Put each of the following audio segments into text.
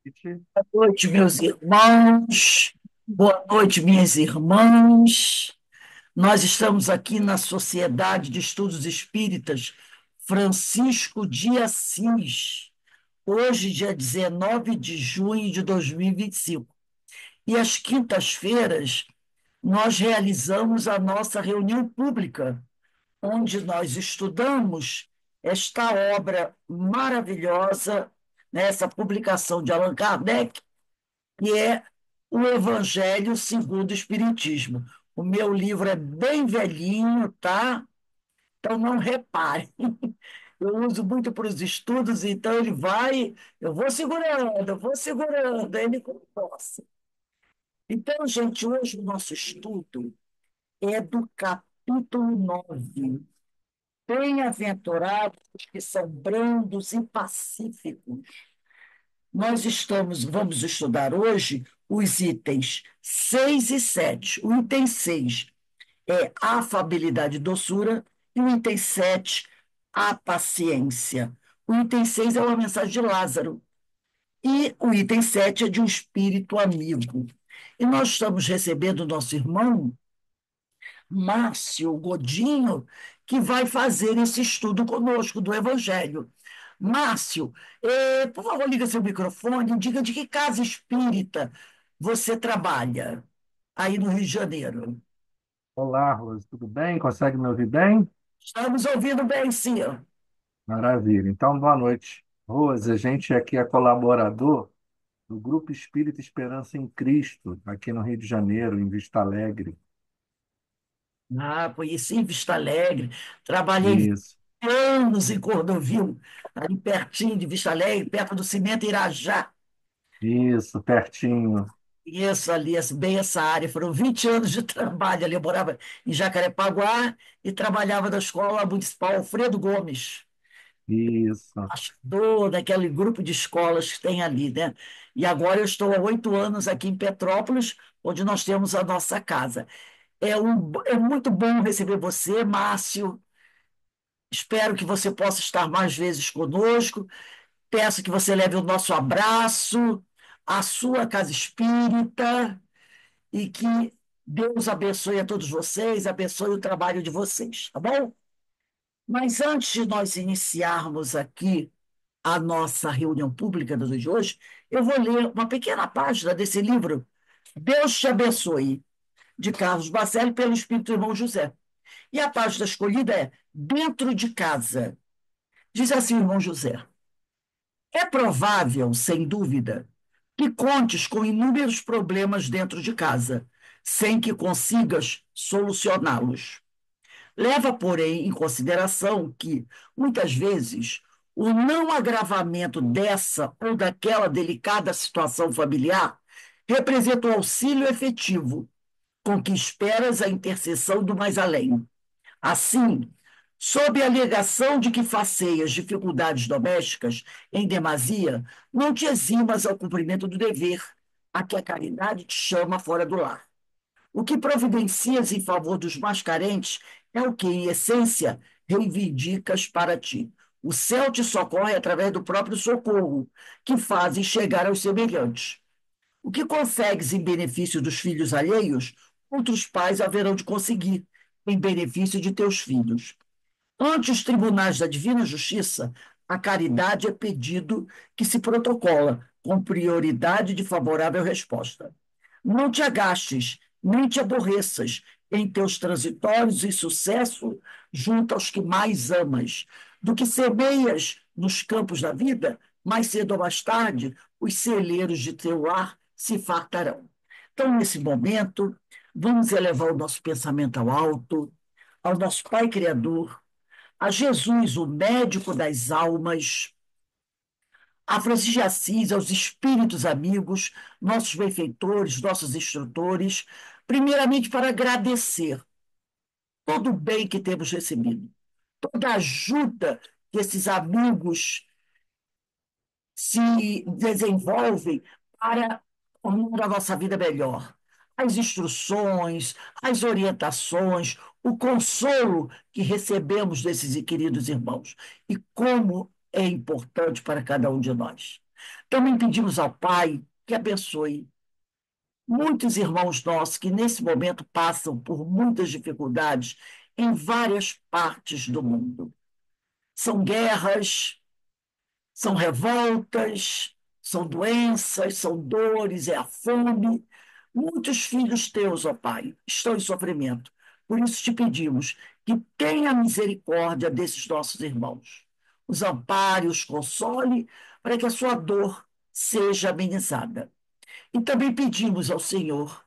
Boa noite, meus irmãos. Boa noite, minhas irmãs. Nós estamos aqui na Sociedade de Estudos Espíritas Francisco de Assis, hoje, dia 19 de junho de 2025. E às quintas-feiras, nós realizamos a nossa reunião pública, onde nós estudamos esta obra maravilhosa, né, essa publicação de Allan Kardec, que é o Evangelho segundo o Espiritismo. O meu livro é bem velhinho, tá? Então não repare. Eu uso muito para os estudos, então ele vai, eu vou segurando, ele como posso. Então, gente, hoje o nosso estudo é do capítulo 9. Bem-aventurados os que são brandos e pacíficos. Vamos estudar hoje os itens 6 e 7. O item 6 é a afabilidade e doçura, e o item 7, a paciência. O item 6 é uma mensagem de Lázaro, e o item 7 é de um espírito amigo. E nós estamos recebendo o nosso irmão Márcio Godinho, que vai fazer esse estudo conosco do Evangelho. Márcio, por favor, liga seu microfone e diga de que casa espírita você trabalha aí no Rio de Janeiro. Olá, Rose, tudo bem? Consegue me ouvir bem? Estamos ouvindo bem, sim. Maravilha. Então, boa noite. Rose, a gente aqui é colaborador do Grupo Espírita Esperança em Cristo, aqui no Rio de Janeiro, em Vista Alegre. Ah, conheci em Vista Alegre, trabalhei Isso, anos em Cordovil, ali pertinho de Vista Alegre, perto do Cimento Irajá. isso, pertinho. Conheço ali, bem essa área. Foram 20 anos de trabalho ali. Eu morava em Jacarepaguá e trabalhava na Escola Municipal Alfredo Gomes, Isso, pastor daquele grupo de escolas que tem ali, né? E agora eu estou há 8 anos aqui em Petrópolis, onde nós temos a nossa casa. É muito bom receber você, Márcio. Espero que você possa estar mais vezes conosco. Peço que você leve o nosso abraço, a sua casa espírita, e que Deus abençoe a todos vocês, abençoe o trabalho de vocês, tá bom? Mas antes de nós iniciarmos aqui a nossa reunião pública do dia de hoje, eu vou ler uma pequena página desse livro, Deus te abençoe, de Carlos Bacelli, pelo Espírito do Irmão José. E a página escolhida é Dentro de Casa. Diz assim, irmão José: é provável, sem dúvida, que contes com inúmeros problemas dentro de casa, sem que consigas solucioná-los. Leva, porém, em consideração que, muitas vezes, o não agravamento dessa ou daquela delicada situação familiar representa um auxílio efetivo com que esperas a intercessão do mais além. Assim, sob a alegação de que faceias dificuldades domésticas em demasia, não te eximas ao cumprimento do dever, a que a caridade te chama fora do lar. O que providencias em favor dos mais carentes é o que, em essência, reivindicas para ti. O céu te socorre através do próprio socorro, que fazes chegar aos semelhantes. O que consegues em benefício dos filhos alheios, outros pais haverão de conseguir em benefício de teus filhos. Ante os tribunais da divina justiça, a caridade é pedido que se protocola, com prioridade de favorável resposta. Não te agastes, nem te aborreças em teus transitórios e sucesso junto aos que mais amas. Do que semeias nos campos da vida, mais cedo ou mais tarde, os celeiros de teu lar se fartarão. Então, nesse momento, vamos elevar o nosso pensamento ao alto, ao nosso Pai Criador, a Jesus, o médico das almas, a Francisco de Assis, aos espíritos amigos, nossos benfeitores, nossos instrutores, primeiramente para agradecer todo o bem que temos recebido, toda a ajuda que esses amigos se desenvolvem para tornar a nossa vida melhor. As instruções, as orientações, o consolo que recebemos desses queridos irmãos. E como é importante para cada um de nós. Também pedimos ao Pai que abençoe muitos irmãos nossos que nesse momento passam por muitas dificuldades em várias partes do mundo. São guerras, são revoltas, são doenças, são dores, é a fome. Muitos filhos teus, ó Pai, estão em sofrimento. Por isso te pedimos que tenha misericórdia desses nossos irmãos. Os ampare, os console, para que a sua dor seja amenizada. E também pedimos ao Senhor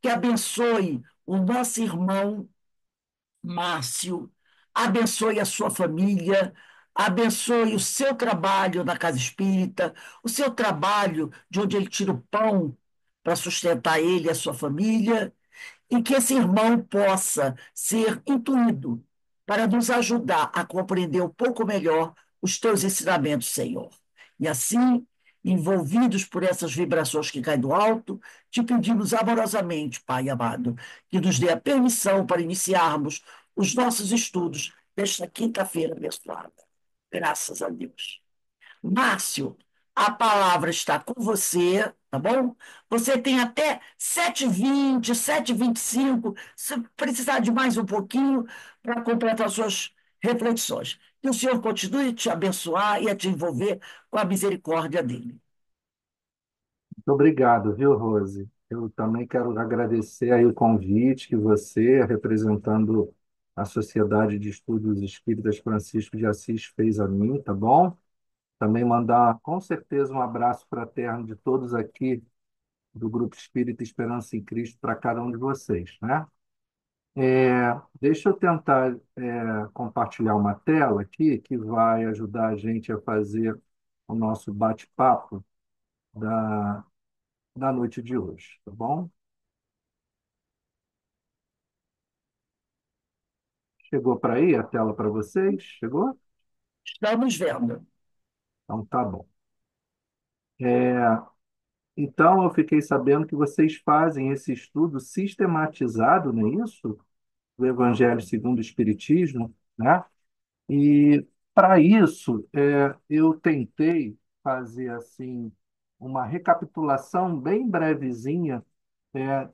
que abençoe o nosso irmão Márcio, abençoe a sua família, abençoe o seu trabalho na casa espírita, o seu trabalho de onde ele tira o pão para sustentar ele e a sua família, e que esse irmão possa ser intuído para nos ajudar a compreender um pouco melhor os teus ensinamentos, Senhor. E assim, envolvidos por essas vibrações que caem do alto, te pedimos amorosamente, Pai amado, que nos dê a permissão para iniciarmos os nossos estudos desta quinta-feira abençoada. Graças a Deus. Márcio, a palavra está com você, tá bom? Você tem até 7h20, 7h25, se precisar de mais um pouquinho para completar suas reflexões. Que o Senhor continue a te abençoar e a te envolver com a misericórdia dele. Muito obrigado, viu, Rose? Eu também quero agradecer aí o convite que você, representando a Sociedade de Estudos Espíritas Francisco de Assis, fez a mim, tá bom? Também mandar, com certeza, um abraço fraterno de todos aqui do Grupo Espírita Esperança em Cristo para cada um de vocês, né? Deixa eu tentar, compartilhar uma tela aqui que vai ajudar a gente a fazer o nosso bate-papo da, da noite de hoje, tá bom? Chegou para aí a tela para vocês? Chegou? Estamos vendo. Então tá bom. Então eu fiquei sabendo que vocês fazem esse estudo sistematizado, não é isso? Do Evangelho segundo o Espiritismo, né? E para isso, eu tentei fazer assim uma recapitulação bem brevezinha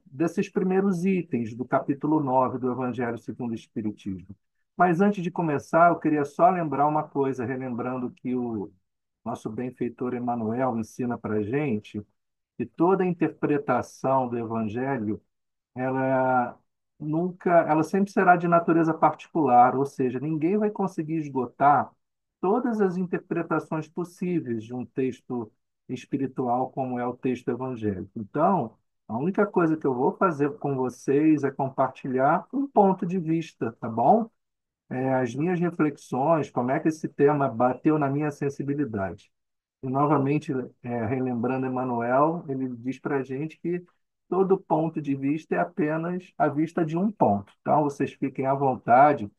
desses primeiros itens do capítulo 9 do Evangelho segundo o Espiritismo. Mas antes de começar, eu queria só lembrar uma coisa, relembrando que o nosso benfeitor Emmanuel ensina para a gente que toda interpretação do Evangelho ela ela sempre será de natureza particular, ou seja, ninguém vai conseguir esgotar todas as interpretações possíveis de um texto espiritual como é o texto evangélico. Então, a única coisa que eu vou fazer com vocês é compartilhar um ponto de vista, tá bom? As minhas reflexões, como é que esse tema bateu na minha sensibilidade. E, novamente, relembrando Emmanuel, ele diz para a gente que todo ponto de vista é apenas a vista de um ponto. Então, vocês fiquem à vontade,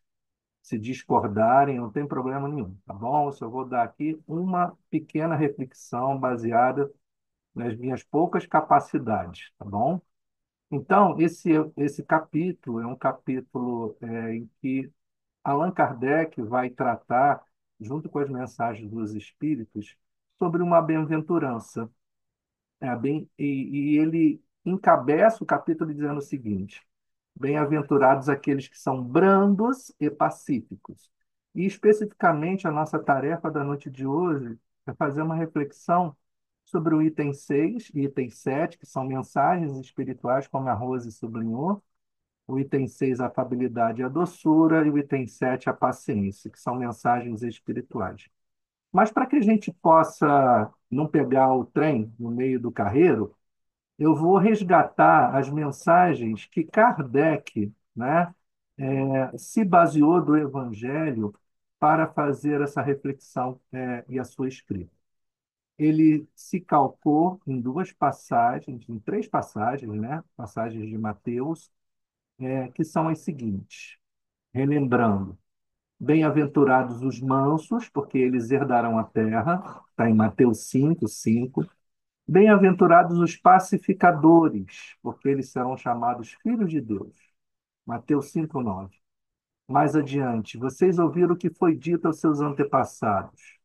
se discordarem, não tem problema nenhum, tá bom? Eu só vou dar aqui uma pequena reflexão baseada nas minhas poucas capacidades, tá bom? Então, esse capítulo é um capítulo em que Allan Kardec vai tratar, junto com as mensagens dos Espíritos, sobre uma bem-aventurança. E ele encabeça o capítulo dizendo o seguinte: bem-aventurados aqueles que são brandos e pacíficos. E especificamente a nossa tarefa da noite de hoje é fazer uma reflexão sobre o item 6 e item 7, que são mensagens espirituais, como a Rose sublinhou. O item 6, a afabilidade e a doçura, e o item 7, a paciência, que são mensagens espirituais. Mas para que a gente possa não pegar o trem no meio do carreiro, eu vou resgatar as mensagens que Kardec, né, se baseou do Evangelho para fazer essa reflexão, e a sua escrita. Ele se calcou em duas passagens, em três passagens, né, passagens de Mateus, que são as seguintes. Relembrando, bem-aventurados os mansos, porque eles herdarão a terra, está em Mateus 5:5. Bem-aventurados os pacificadores, porque eles serão chamados filhos de Deus. Mateus 5:9. Mais adiante, vocês ouviram o que foi dito aos seus antepassados.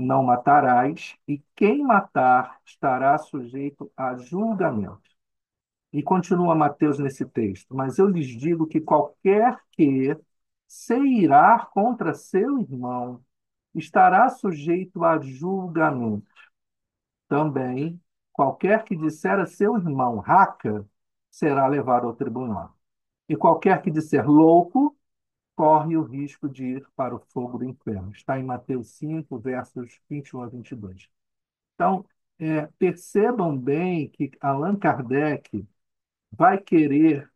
não matarás, e quem matar estará sujeito a julgamento. E continua Mateus nesse texto, mas eu lhes digo que qualquer que se irar contra seu irmão estará sujeito a julgamento. Também, qualquer que disser a seu irmão raca será levado ao tribunal. E qualquer que disser louco corre o risco de ir para o fogo do inferno. Está em Mateus 5, versos 21 a 22. Então, percebam bem que Allan Kardec vai querer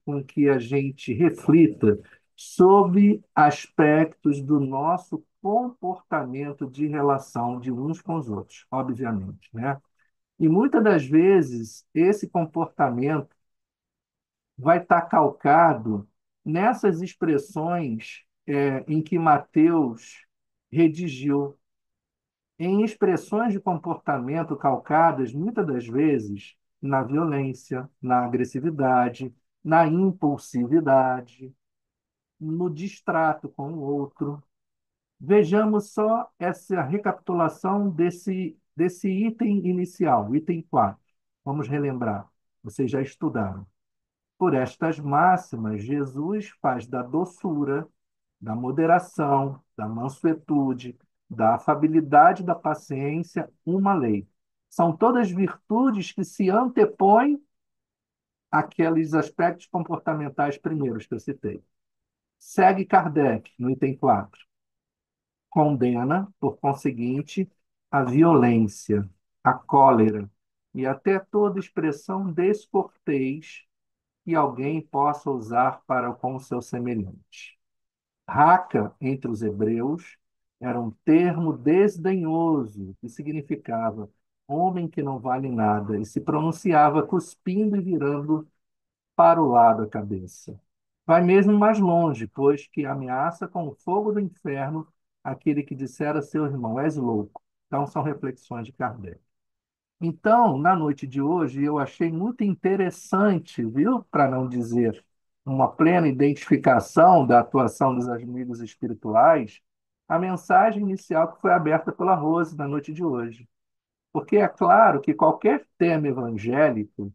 com que a gente reflita sobre aspectos do nosso comportamento de relação de uns com os outros, obviamente, né? E muitas das vezes esse comportamento vai estar calcado nessas expressões em que Mateus redigiu, em expressões de comportamento calcadas, muitas das vezes, na violência, na agressividade, na impulsividade, no distrato com o outro. Vejamos só essa recapitulação desse item inicial, item 4. Vamos relembrar. Vocês já estudaram. Por estas máximas, Jesus faz da doçura, da moderação, da mansuetude, da afabilidade e da paciência uma lei. São todas virtudes que se antepõem àqueles aspectos comportamentais primeiros que eu citei. Segue Kardec, no item 4. Condena, por conseguinte, a violência, a cólera e até toda expressão descortês que alguém possa usar para com o seu semelhante. Raca, entre os hebreus, era um termo desdenhoso, que significava homem que não vale nada, e se pronunciava cuspindo e virando para o lado a cabeça. Vai mesmo mais longe, pois que ameaça com o fogo do inferno aquele que disser a seu irmão, és louco. Então, são reflexões de Kardec. Então, na noite de hoje, eu achei muito interessante, viu? Para não dizer uma plena identificação da atuação dos amigos espirituais, a mensagem inicial que foi aberta pela Rose na noite de hoje. Porque é claro que qualquer tema evangélico,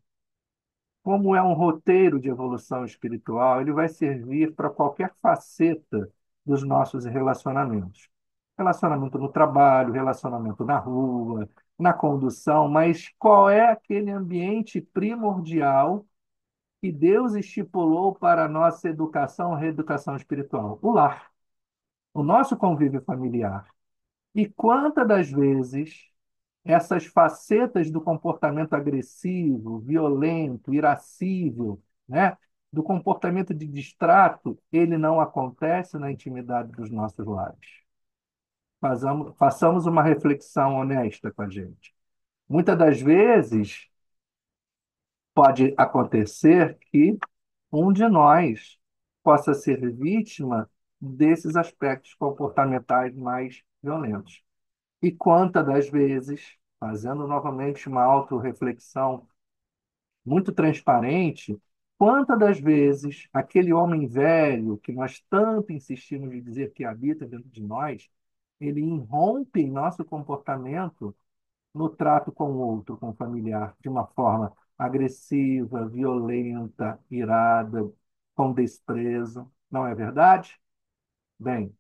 como é um roteiro de evolução espiritual, ele vai servir para qualquer faceta dos nossos relacionamentos. Relacionamento no trabalho, relacionamento na rua, na condução, mas qual é aquele ambiente primordial que Deus estipulou para a nossa educação, reeducação espiritual? O lar, o nosso convívio familiar. E quantas das vezes essas facetas do comportamento agressivo, violento, irascível, né? Do comportamento de distrato, ele não acontece na intimidade dos nossos lares. Façamos uma reflexão honesta com a gente. Muitas das vezes pode acontecer que um de nós possa ser vítima desses aspectos comportamentais mais violentos. E quantas das vezes, fazendo novamente uma autorreflexão muito transparente, quantas das vezes aquele homem velho que nós tanto insistimos de dizer que habita dentro de nós, ele irrompe em nosso comportamento no trato com o outro, com o familiar, de uma forma agressiva, violenta, irada, com desprezo. Não é verdade? Bem,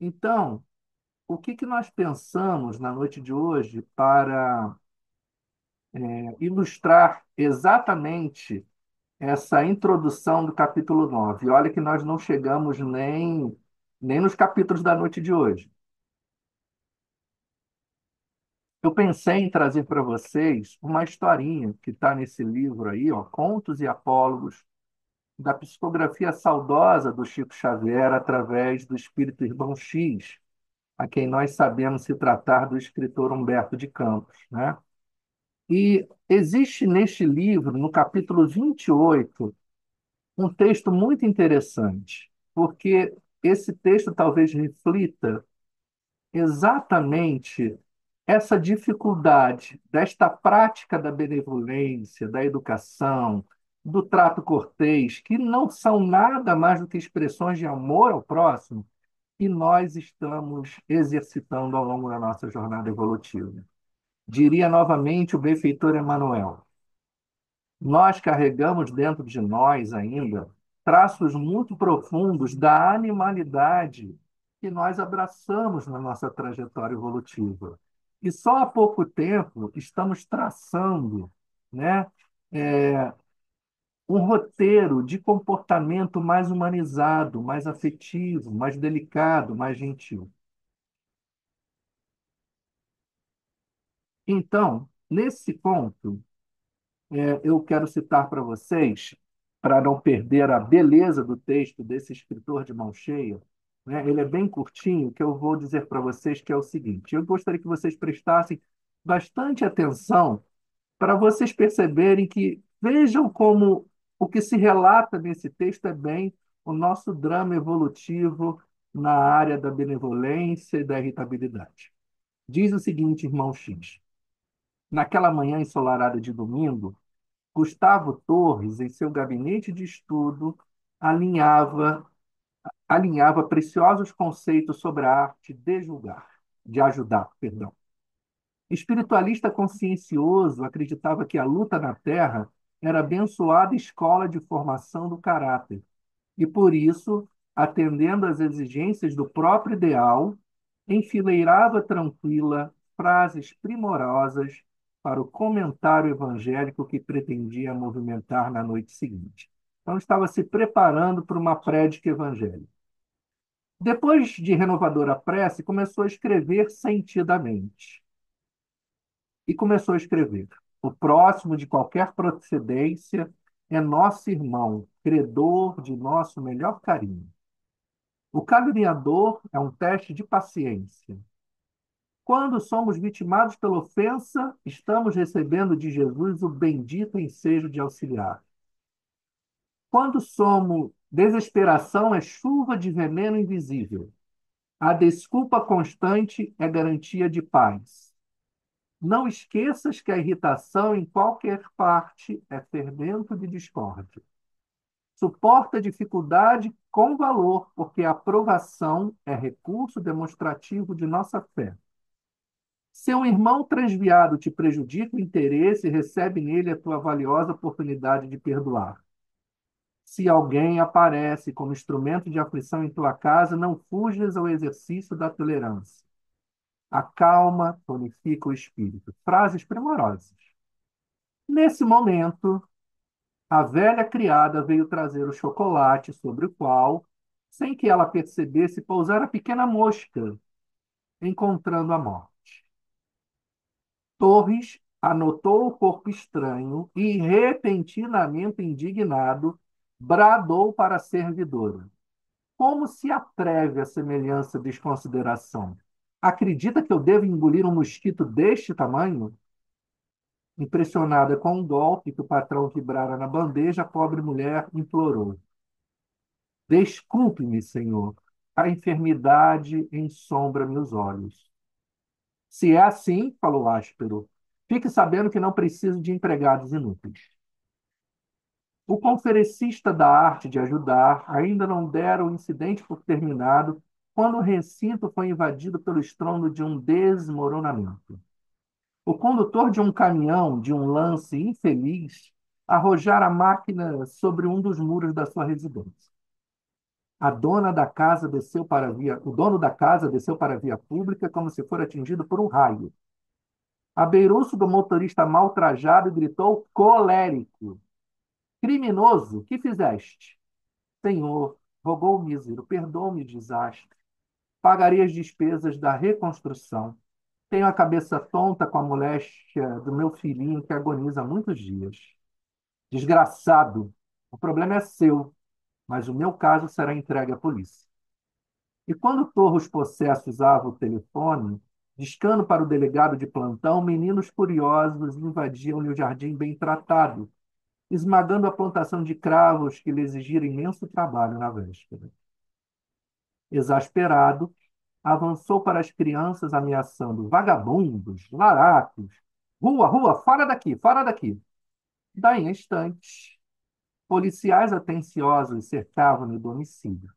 então, o que que nós pensamos na noite de hoje para ilustrar exatamente essa introdução do capítulo 9? E olha que nós não chegamos nem nos capítulos da noite de hoje. Eu pensei em trazer para vocês uma historinha que está nesse livro aí, ó, Contos e Apólogos, da psicografia saudosa do Chico Xavier através do espírito Irmão X, a quem nós sabemos se tratar do escritor Humberto de Campos, né? E existe neste livro, no capítulo 28, um texto muito interessante, porque esse texto talvez reflita exatamente essa dificuldade desta prática da benevolência, da educação, do trato cortês, que não são nada mais do que expressões de amor ao próximo, que nós estamos exercitando ao longo da nossa jornada evolutiva. Diria novamente o benfeitor Emmanuel: nós carregamos dentro de nós ainda traços muito profundos da animalidade que nós abraçamos na nossa trajetória evolutiva. E só há pouco tempo estamos traçando, né, um roteiro de comportamento mais humanizado, mais afetivo, mais delicado, mais gentil. Então, nesse ponto, eu quero citar para vocês, para não perder a beleza do texto desse escritor de mão cheia, né? Ele é bem curtinho, que eu vou dizer para vocês que é o seguinte: eu gostaria que vocês prestassem bastante atenção para vocês perceberem que vejam como o que se relata nesse texto é bem o nosso drama evolutivo na área da benevolência e da irritabilidade. Diz o seguinte, irmão X: naquela manhã ensolarada de domingo, Gustavo Torres, em seu gabinete de estudo, alinhava, alinhava preciosos conceitos sobre a arte de julgar, de ajudar, perdão. Espiritualista consciencioso, acreditava que a luta na Terra era abençoada escola de formação do caráter e, por isso, atendendo às exigências do próprio ideal, enfileirava tranquila frases primorosas para o comentário evangélico que pretendia movimentar na noite seguinte. Então, estava se preparando para uma prédica evangélica. Depois de renovadora prece, começou a escrever sentidamente. E começou a escrever: o próximo de qualquer procedência é nosso irmão, credor de nosso melhor carinho. O caluniador é um teste de paciência. Quando somos vitimados pela ofensa, estamos recebendo de Jesus o bendito ensejo de auxiliar. Quando somos desesperação é chuva de veneno invisível. A desculpa constante é garantia de paz. Não esqueças que a irritação em qualquer parte é fermento de discórdia. Suporta a dificuldade com valor, porque a aprovação é recurso demonstrativo de nossa fé. Se um irmão transviado te prejudica o interesse, recebe nele a tua valiosa oportunidade de perdoar. Se alguém aparece como instrumento de aflição em tua casa, não fujas ao exercício da tolerância. Acalma, tonifica o espírito. Frases primorosas. Nesse momento, a velha criada veio trazer o chocolate sobre o qual, sem que ela percebesse, pousara a pequena mosca, encontrando a morte. Torres anotou o corpo estranho e, repentinamente indignado, bradou para a servidora: como se atreve a semelhança de desconsideração? Acredita que eu devo engolir um mosquito deste tamanho? Impressionada com o golpe que o patrão vibrara na bandeja, a pobre mulher implorou: desculpe-me, senhor. A enfermidade ensombra meus olhos. Se é assim, falou áspero, fique sabendo que não preciso de empregados inúteis. O conferencista da arte de ajudar ainda não dera o incidente por terminado quando o recinto foi invadido pelo estrondo de um desmoronamento. O condutor de um caminhão de um lance infeliz arrojara a máquina sobre um dos muros da sua residência. A dona da casa desceu para a via, o dono da casa desceu para a via pública como se for atingido por um raio. Abeirou-se do motorista mal trajado e gritou colérico: criminoso, que fizeste? Senhor, rogou o mísero, perdoa-me o desastre. Pagarei as despesas da reconstrução. Tenho a cabeça tonta com a moléstia do meu filhinho que agoniza há muitos dias. Desgraçado, o problema é seu, mas o meu caso será entregue à polícia. E quando Torros Possesso usava o telefone, discando para o delegado de plantão, meninos curiosos invadiam-lhe o jardim bem tratado, esmagando a plantação de cravos que lhe exigira imenso trabalho na véspera. Exasperado, avançou para as crianças, ameaçando: vagabundos, larápios, rua, rua, fora daqui, fora daqui. Daí em instantes, policiais atenciosos cercavam-lhe o domicílio.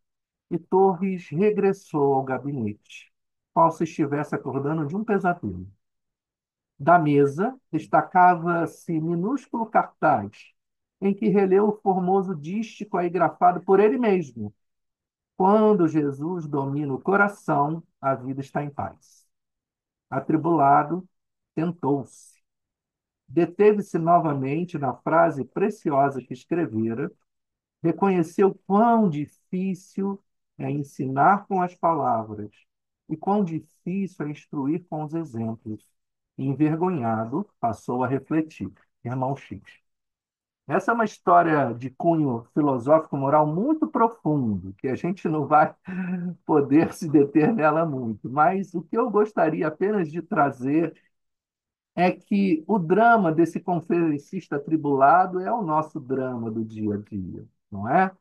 e Torres regressou ao gabinete, qual se estivesse acordando de um pesadelo. Da mesa destacava-se minúsculo cartaz, em que releu o formoso dístico aí grafado por ele mesmo: quando Jesus domina o coração, a vida está em paz. Atribulado, tentou-se. Deteve-se novamente na frase preciosa que escrevera, reconheceu quão difícil é ensinar com as palavras e quão difícil é instruir com os exemplos. E, envergonhado, passou a refletir. Irmão X. Essa é uma história de cunho filosófico-moral muito profundo, que a gente não vai poder se deter nela muito. Mas o que eu gostaria apenas de trazer é que o drama desse conferencista atribulado é o nosso drama do dia a dia, não é?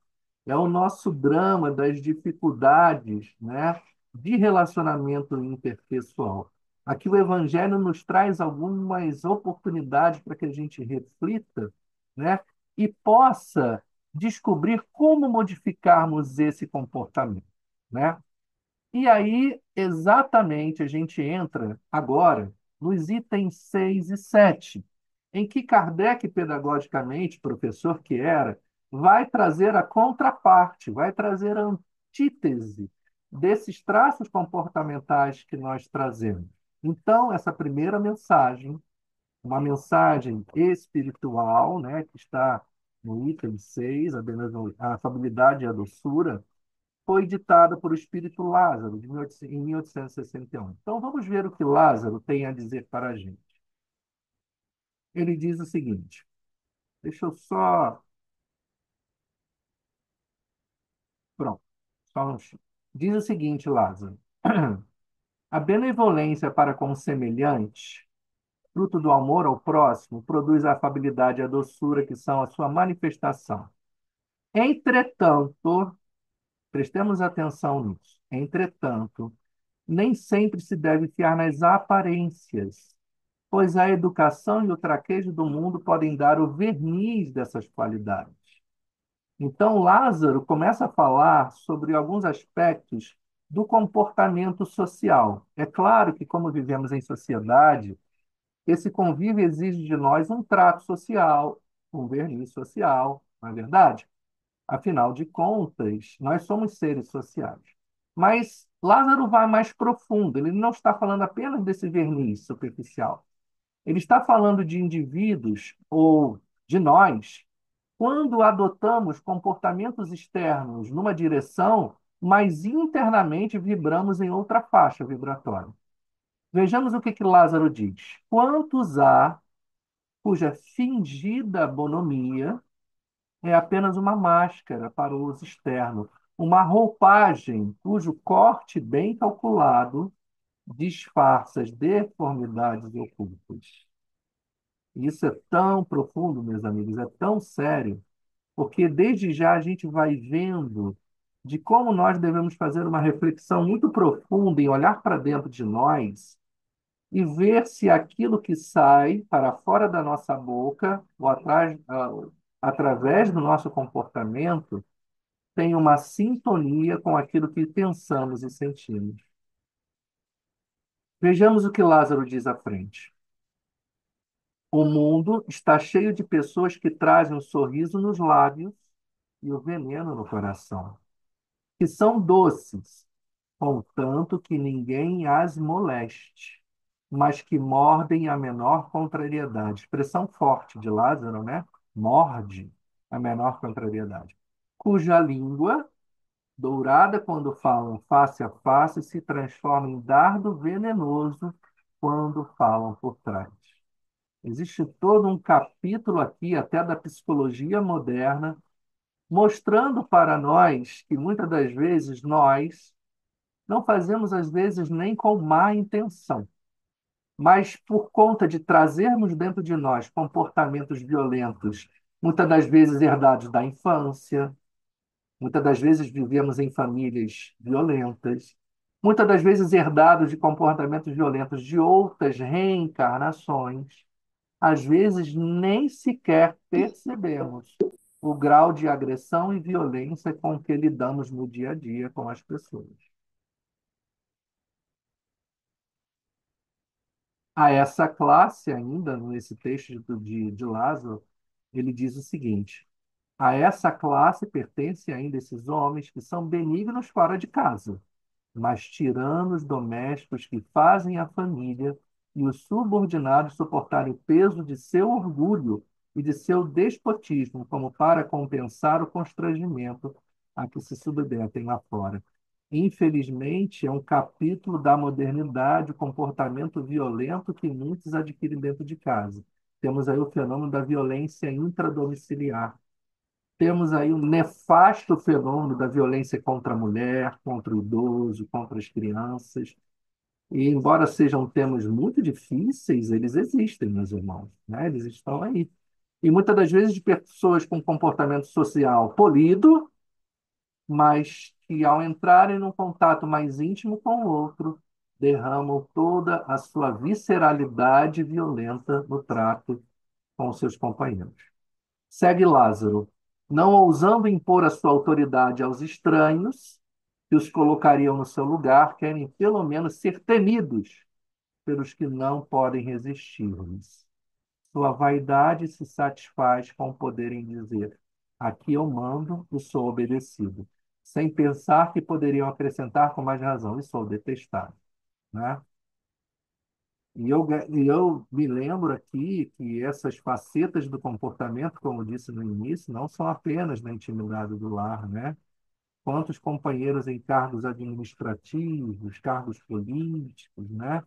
É o nosso drama das dificuldades, né, de relacionamento interpessoal. Aqui o Evangelho nos traz algumas oportunidades para que a gente reflita, né, e possa descobrir como modificarmos esse comportamento, né? E aí, exatamente, a gente entra agora nos itens 6 e 7, em que Kardec, pedagogicamente, professor que era, vai trazer a contraparte, vai trazer a antítese desses traços comportamentais que nós trazemos. Então, essa primeira mensagem, uma mensagem espiritual, né, que está no item 6, a afabilidade e a doçura, foi ditada por o espírito Lázaro, em 1861. Então, vamos ver o que Lázaro tem a dizer para a gente. Ele diz o seguinte, deixa eu só... Pronto, só um... Diz o seguinte, Lázaro. A benevolência para com o semelhante, fruto do amor ao próximo, produz a afabilidade e a doçura, que são a sua manifestação. Entretanto, prestemos atenção nisso. Entretanto, nem sempre se deve fiar nas aparências, pois a educação e o traquejo do mundo podem dar o verniz dessas qualidades. Então, Lázaro começa a falar sobre alguns aspectos do comportamento social. É claro que, como vivemos em sociedade, esse convívio exige de nós um trato social, um verniz social, não é verdade? Afinal de contas, nós somos seres sociais. Mas Lázaro vai mais profundo, ele não está falando apenas desse verniz superficial. Ele está falando de indivíduos ou de nós quando adotamos comportamentos externos numa direção, mas internamente vibramos em outra faixa vibratória. Vejamos o que Lázaro diz. Quantos há cuja fingida bonomia é apenas uma máscara para o uso externo, uma roupagem cujo corte bem calculado disfarça as deformidades ocultas. Isso é tão profundo, meus amigos, é tão sério, porque desde já a gente vai vendo de como nós devemos fazer uma reflexão muito profunda em olhar para dentro de nós e ver se aquilo que sai para fora da nossa boca ou através do nosso comportamento tem uma sintonia com aquilo que pensamos e sentimos. Vejamos o que Lázaro diz à frente. O mundo está cheio de pessoas que trazem um sorriso nos lábios e o veneno no coração, que são doces, contanto que ninguém as moleste, mas que mordem a menor contrariedade. Expressão forte de Lázaro, né? Morde a menor contrariedade. Cuja língua, dourada quando falam face a face, se transforma em dardo venenoso quando falam por trás. Existe todo um capítulo aqui, até da psicologia moderna, mostrando para nós que muitas das vezes nós não fazemos, às vezes, nem com má intenção, mas por conta de trazermos dentro de nós comportamentos violentos, muitas das vezes herdados da infância, muitas das vezes vivemos em famílias violentas, muitas das vezes herdados de comportamentos violentos de outras reencarnações, às vezes nem sequer percebemos. o grau de agressão e violência com que lidamos no dia a dia com as pessoas. A essa classe, ainda, nesse texto de Lázaro, ele diz o seguinte: a essa classe pertencem ainda esses homens que são benignos fora de casa, mas tiranos domésticos que fazem a família e os subordinados suportarem o peso de seu orgulho e de seu despotismo, como para compensar o constrangimento a que se submetem lá fora. Infelizmente, é um capítulo da modernidade, o comportamento violento que muitos adquirem dentro de casa. Temos aí o fenômeno da violência intradomiciliar. Temos aí o nefasto fenômeno da violência contra a mulher, contra o idoso, contra as crianças. E, embora sejam temas muito difíceis, eles existem, meus irmãos, né? Eles estão aí. E muitas das vezes de pessoas com comportamento social polido, mas que, ao entrarem num contato mais íntimo com o outro, derramam toda a sua visceralidade violenta no trato com os seus companheiros. Segue Lázaro, não ousando impor a sua autoridade aos estranhos, que os colocariam no seu lugar, querem pelo menos ser temidos pelos que não podem resistir-lhes. Sua vaidade se satisfaz com poderem dizer: aqui eu mando e sou obedecido, sem pensar que poderiam acrescentar com mais razão: e sou detestado, né? E eu me lembro aqui que essas facetas do comportamento, como disse no início, não são apenas na intimidade do lar, né? Quantos companheiros em cargos administrativos, cargos políticos, né?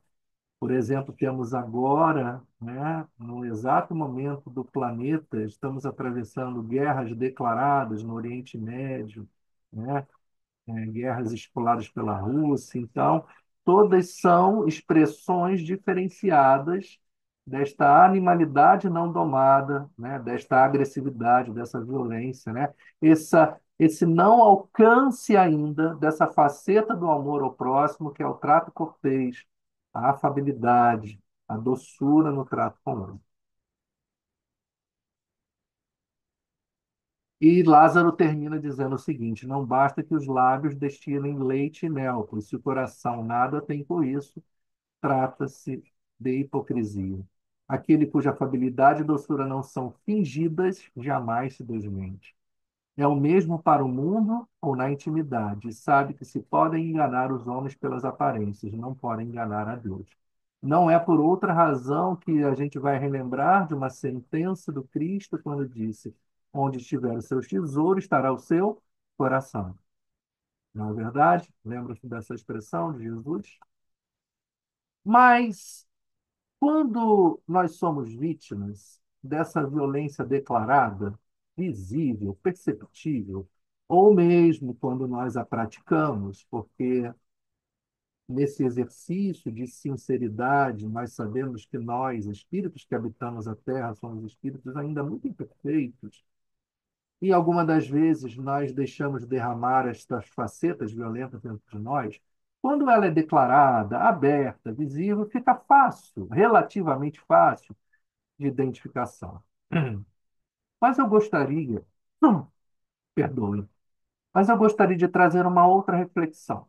Por exemplo, temos agora, né, no exato momento do planeta, estamos atravessando guerras declaradas no Oriente Médio, né? Guerras escoladas pela Rússia. Então, todas são expressões diferenciadas desta animalidade não domada, né? Desta agressividade, dessa violência, né? Esse não alcance ainda dessa faceta do amor ao próximo, que é o trato cortês, a afabilidade, a doçura no trato com o outro. E Lázaro termina dizendo o seguinte: não basta que os lábios destilem leite e mel, pois se o coração nada tem com isso, trata-se de hipocrisia. Aquele cuja afabilidade e doçura não são fingidas, jamais se desmente. É o mesmo para o mundo ou na intimidade, e sabe que se podem enganar os homens pelas aparências, não podem enganar a Deus. Não é por outra razão que a gente vai relembrar de uma sentença do Cristo quando disse: onde estiver o seu tesouro, estará o seu coração. Não é verdade? Lembra-se dessa expressão de Jesus? Mas quando nós somos vítimas dessa violência declarada, visível, perceptível, ou mesmo quando nós a praticamos, porque nesse exercício de sinceridade nós sabemos que nós, espíritos que habitamos a Terra, somos espíritos ainda muito imperfeitos, e algumas das vezes nós deixamos derramar estas facetas violentas dentro de nós. Quando ela é declarada, aberta, visível, fica fácil, relativamente fácil, de identificação. Mas eu gostaria, hum, perdoe, mas eu gostaria de trazer uma outra reflexão.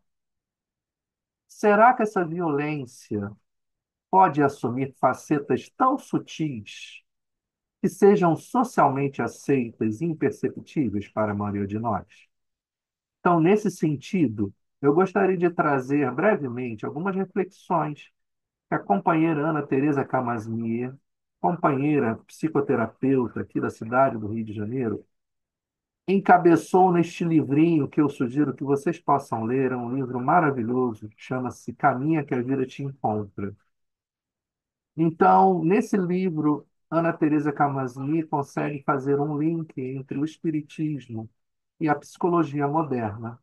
Será que essa violência pode assumir facetas tão sutis que sejam socialmente aceitas e imperceptíveis para a maioria de nós? Então, nesse sentido, eu gostaria de trazer brevemente algumas reflexões que a companheira Ana Teresa Camasmir, companheira psicoterapeuta aqui da cidade do Rio de Janeiro, encabeçou neste livrinho que eu sugiro que vocês possam ler. É um livro maravilhoso, chama-se Caminha que a Vida Te Encontra. Então, nesse livro, Ana Teresa Camasmi consegue fazer um link entre o espiritismo e a psicologia moderna.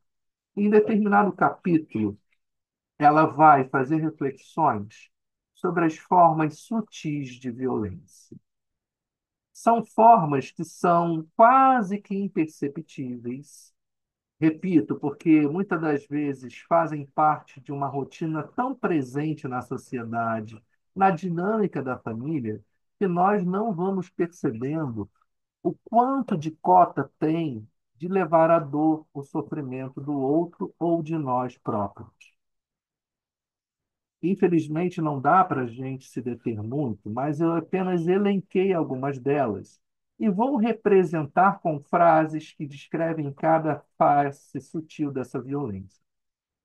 Em determinado capítulo, ela vai fazer reflexões sobre as formas sutis de violência. São formas que são quase que imperceptíveis. Repito, porque muitas das vezes fazem parte de uma rotina tão presente na sociedade, na dinâmica da família, que nós não vamos percebendo O quanto de cota tem de levar a dor, o sofrimento do outro ou de nós próprios? Infelizmente, não dá para a gente se deter muito, mas eu apenas elenquei algumas delas e vou representar com frases que descrevem cada face sutil dessa violência.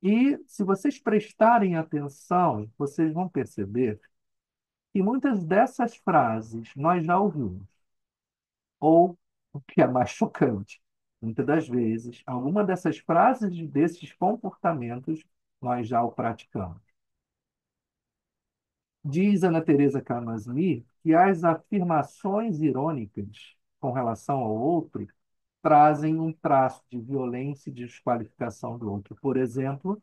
E, se vocês prestarem atenção, vocês vão perceber que muitas dessas frases nós já ouvimos. Ou, o que é mais chocante, muitas das vezes, alguma dessas frases, desses comportamentos, nós já o praticamos. Diz Ana Teresa Camasmi que as afirmações irônicas com relação ao outro trazem um traço de violência e desqualificação do outro. Por exemplo,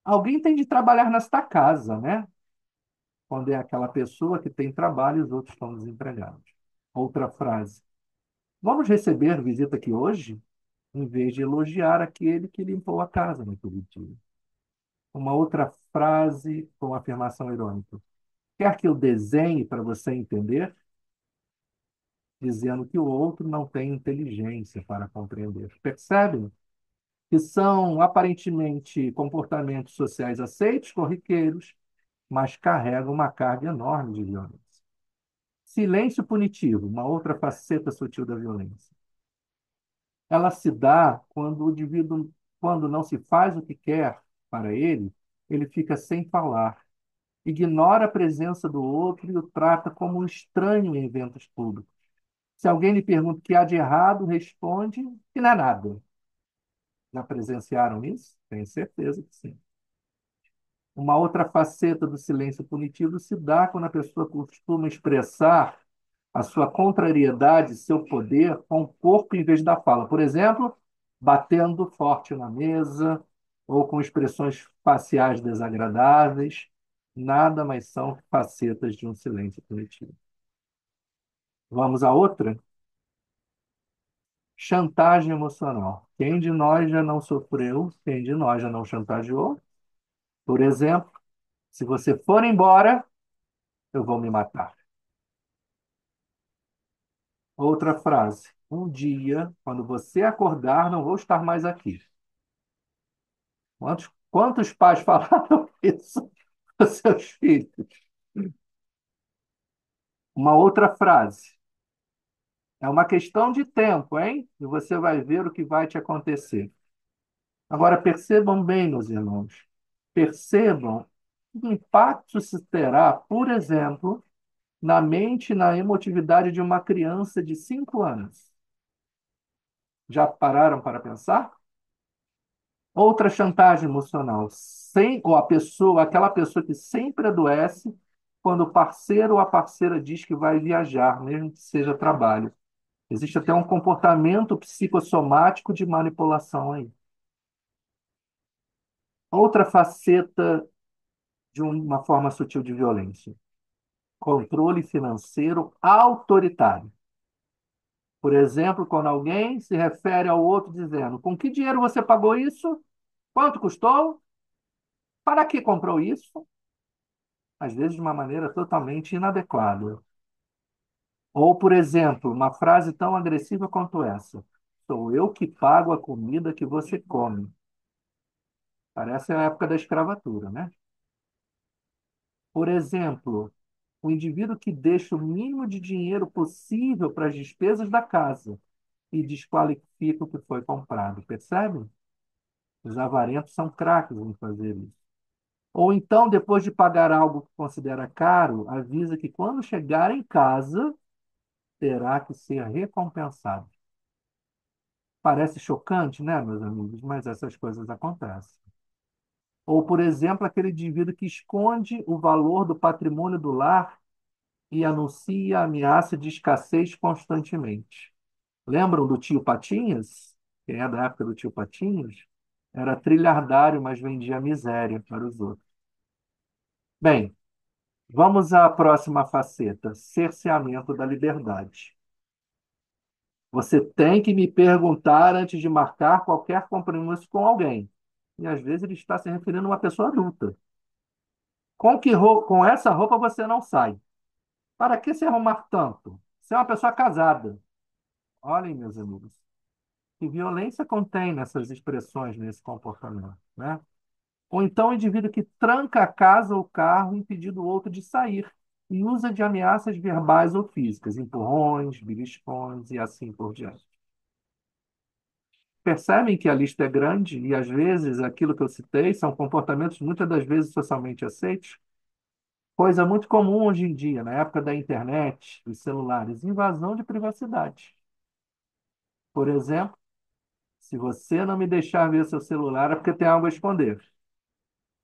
alguém tem de trabalhar nesta casa, né? Quando é aquela pessoa que tem trabalho e os outros estão desempregados. Outra frase. Vamos receber visita aqui hoje? Em vez de elogiar aquele que limpou a casa naquele dia. Uma outra frase com afirmação irônica. Quer que eu desenhe para você entender? Dizendo que o outro não tem inteligência para compreender. Percebem? Que são aparentemente comportamentos sociais aceitos, corriqueiros, mas carregam uma carga enorme de violência. Silêncio punitivo, uma outra faceta sutil da violência. Ela se dá quando o indivíduo, quando não se faz o que quer para ele, ele fica sem falar, ignora a presença do outro e o trata como um estranho em eventos públicos. Se alguém lhe pergunta o que há de errado, responde que não é nada. Já presenciaram isso? Tenho certeza que sim. Uma outra faceta do silêncio punitivo se dá quando a pessoa costuma expressar a sua contrariedade, seu poder, com o corpo em vez da fala. Por exemplo, batendo forte na mesa ou com expressões faciais desagradáveis. Nada mais são facetas de um silêncio punitivo. Vamos à outra? Chantagem emocional. Quem de nós já não sofreu? Quem de nós já não chantageou? Por exemplo, se você for embora, eu vou me matar. Outra frase. Um dia, quando você acordar, não vou estar mais aqui. Quantos pais falaram isso para seus filhos? Uma outra frase. É uma questão de tempo, hein? E você vai ver o que vai te acontecer. Agora, percebam bem, meus irmãos. Percebam que impacto se terá, por exemplo, na mente e na emotividade de uma criança de 5 anos. Já pararam para pensar? Outra chantagem emocional, ou a pessoa, aquela pessoa que sempre adoece quando o parceiro ou a parceira diz que vai viajar, mesmo que seja trabalho. Existe até um comportamento psicossomático de manipulação aí. Outra faceta de uma forma sutil de violência, controle financeiro autoritário. Por exemplo, quando alguém se refere ao outro dizendo: com que dinheiro você pagou isso? Quanto custou? Para que comprou isso? Às vezes de uma maneira totalmente inadequada. Ou, por exemplo, uma frase tão agressiva quanto essa: sou eu que pago a comida que você come. Parece a época da escravatura, né? Por exemplo, o indivíduo que deixa o mínimo de dinheiro possível para as despesas da casa e desqualifica o que foi comprado. Percebe? Os avarentos são craques em fazer isso. Ou então, depois de pagar algo que considera caro, avisa que quando chegar em casa, terá que ser recompensado. Parece chocante, né, meus amigos? Mas essas coisas acontecem. Ou, por exemplo, aquele indivíduo que esconde o valor do patrimônio do lar e anuncia a ameaça de escassez constantemente. Lembram do tio Patinhas? Quem é da época do tio Patinhas? Era trilhardário, mas vendia miséria para os outros. Bem, vamos à próxima faceta: cerceamento da liberdade. Você tem que me perguntar antes de marcar qualquer compromisso com alguém. E às vezes ele está se referindo a uma pessoa adulta. Com essa roupa você não sai. Para que se arrumar tanto? Você é uma pessoa casada. Olhem, meus amigos, que violência contém nessas expressões, nesse comportamento, né? Ou então o indivíduo que tranca a casa ou o carro impedindo o outro de sair e usa de ameaças verbais ou físicas, empurrões, beliscões e assim por diante. Percebem que a lista é grande e, às vezes, aquilo que eu citei são comportamentos muitas das vezes socialmente aceitos? Coisa muito comum hoje em dia, na época da internet, dos celulares, invasão de privacidade. Por exemplo, se você não me deixar ver seu celular é porque tem algo a esconder,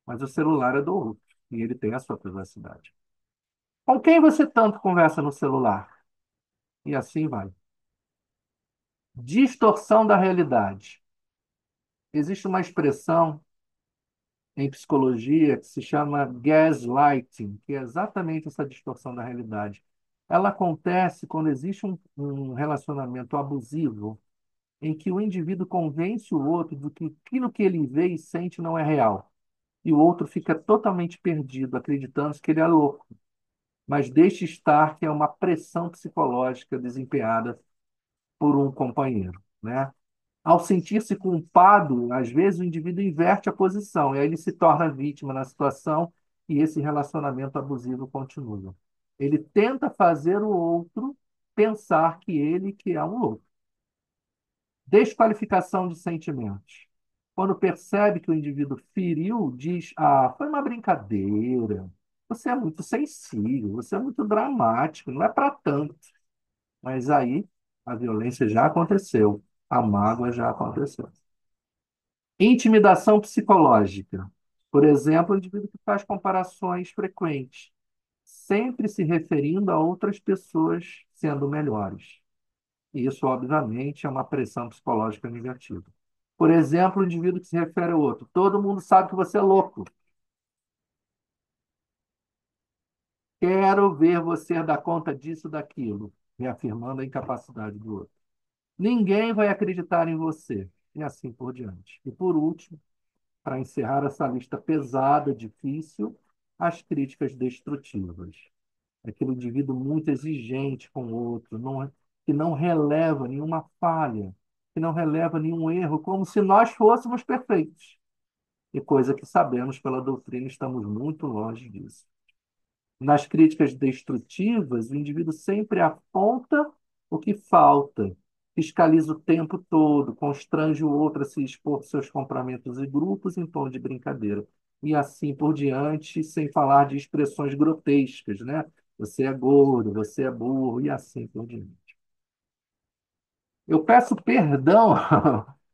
mas o celular é do outro e ele tem a sua privacidade. Com quem você tanto conversa no celular? E assim vai. Distorção da realidade. Existe uma expressão em psicologia que se chama gaslighting, que é exatamente essa distorção da realidade. Ela acontece quando existe um relacionamento abusivo em que o indivíduo convence o outro de que aquilo que ele vê e sente não é real. E o outro fica totalmente perdido, acreditando que ele é louco, mas deixe estar que é uma pressão psicológica desempenhada por um companheiro, né? Ao sentir-se culpado, às vezes o indivíduo inverte a posição e aí ele se torna vítima na situação e esse relacionamento abusivo continua. Ele tenta fazer o outro pensar que ele que é um louco. Desqualificação de sentimentos. Quando percebe que o indivíduo feriu, diz: Ah, foi uma brincadeira. Você é muito sensível, você é muito dramático, não é para tanto. Mas aí a violência já aconteceu, a mágoa já aconteceu. Intimidação psicológica. Por exemplo, o indivíduo que faz comparações frequentes, sempre se referindo a outras pessoas sendo melhores. E isso, obviamente, é uma pressão psicológica negativa. Por exemplo, o indivíduo que se refere ao outro. Todo mundo sabe que você é louco. Quero ver você dar conta disso, daquilo, reafirmando a incapacidade do outro. Ninguém vai acreditar em você. E assim por diante. E por último, para encerrar essa lista pesada, difícil, as críticas destrutivas. Aquele indivíduo muito exigente com o outro, que não releva nenhuma falha, que não releva nenhum erro, como se nós fôssemos perfeitos. E coisa que sabemos pela doutrina, estamos muito longe disso. Nas críticas destrutivas, o indivíduo sempre aponta o que falta, fiscaliza o tempo todo, constrange o outro a se expor seus compramentos e grupos em tom de brincadeira. E assim por diante, sem falar de expressões grotescas, né? Você é gordo, você é burro, e assim por diante. Eu peço perdão,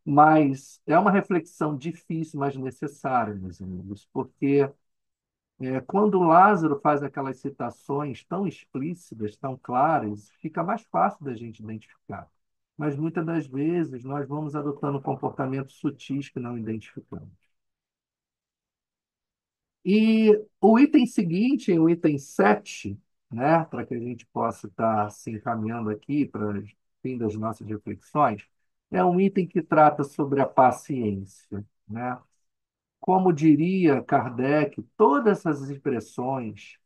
mas é uma reflexão difícil, mas necessária, meus amigos, porque quando Lázaro faz aquelas citações tão explícitas, tão claras, fica mais fácil da gente identificar. Mas muitas das vezes nós vamos adotando comportamentos sutis que não identificamos. E o item seguinte, o item 7, né, para que a gente possa estar se encaminhando aqui para o fim das nossas reflexões, é um item que trata sobre a paciência, né? Como diria Kardec, todas essas expressões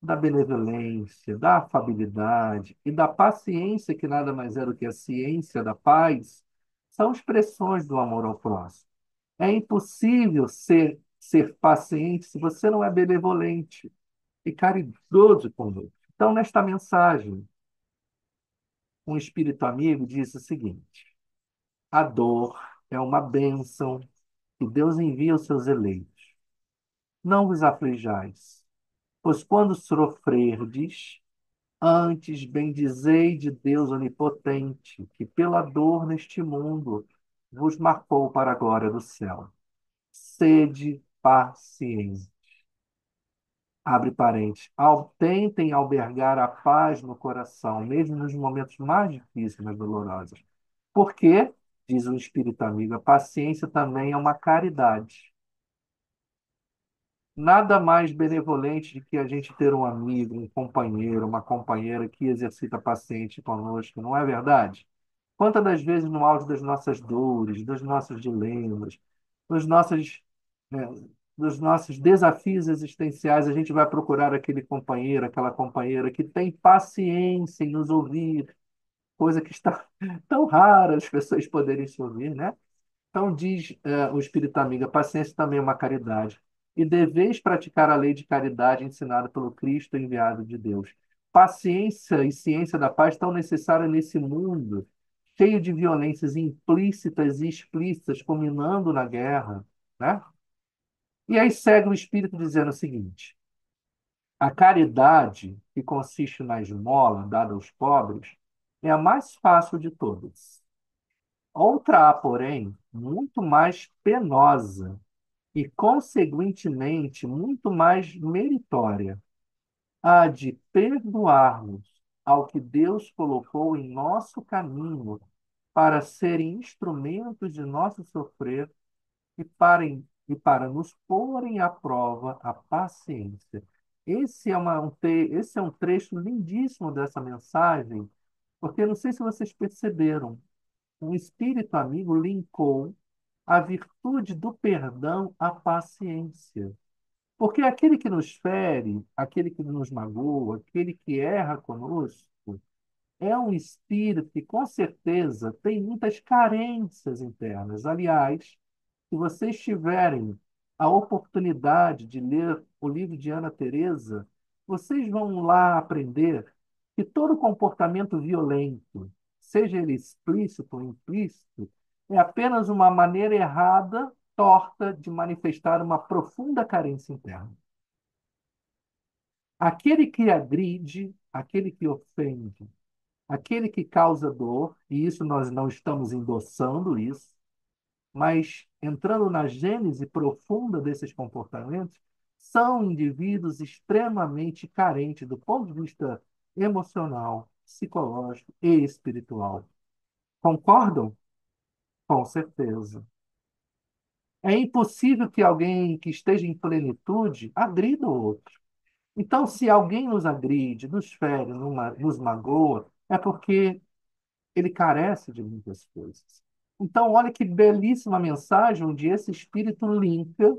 da benevolência, da afabilidade e da paciência, que nada mais é do que a ciência da paz, são expressões do amor ao próximo. É impossível ser paciente se você não é benevolente e caridoso com o outro. Então, nesta mensagem, um espírito amigo diz o seguinte: a dor é uma bênção que Deus envia aos seus eleitos. Não vos aflijais, pois quando sofrerdes, antes bendizei de Deus onipotente, que pela dor neste mundo vos marcou para a glória do céu. Sede pacientes. Abre parênteses. Tentem albergar a paz no coração, mesmo nos momentos mais difíceis, mais dolorosos. Porque, diz o Espírito Amigo, a paciência também é uma caridade. Nada mais benevolente do que a gente ter um amigo, um companheiro, uma companheira que exercita paciente conosco, não é verdade? Quantas das vezes no auge das nossas dores, dos nossos dilemas, dos nossos, né, dos nossos desafios existenciais, a gente vai procurar aquele companheiro, aquela companheira que tem paciência em nos ouvir, coisa que está tão rara as pessoas poderem se ouvir, né? Então diz o Espírito Amigo, a paciência também é uma caridade. E deveis praticar a lei de caridade ensinada pelo Cristo enviado de Deus. Paciência e ciência da paz tão necessárias nesse mundo, cheio de violências implícitas e explícitas, culminando na guerra, né? E aí segue o Espírito dizendo o seguinte: a caridade, que consiste na esmola dada aos pobres, é a mais fácil de todas. Outra há, porém, muito mais penosa e, conseguintemente, muito mais meritória, a de perdoarmos ao que Deus colocou em nosso caminho para serem instrumentos de nosso sofrer e para nos porem à prova a paciência. Esse é um trecho lindíssimo dessa mensagem, porque não sei se vocês perceberam, o Espírito Amigo linkou a virtude do perdão à paciência. Porque aquele que nos fere, aquele que nos magoa, aquele que erra conosco, é um espírito que, com certeza, tem muitas carências internas. Aliás, se vocês tiverem a oportunidade de ler o livro de Ana Teresa, vocês vão lá aprender que todo comportamento violento, seja ele explícito ou implícito, é apenas uma maneira errada, torta, de manifestar uma profunda carência interna. Aquele que agride, aquele que ofende, aquele que causa dor, e isso nós não estamos endossando isso, mas entrando na gênese profunda desses comportamentos, são indivíduos extremamente carentes do ponto de vista emocional, psicológico e espiritual. Concordam? Com certeza. É impossível que alguém que esteja em plenitude agrida o outro. Então, se alguém nos agride, nos fere, nos magoa, é porque ele carece de muitas coisas. Então, olha que belíssima mensagem onde esse espírito linka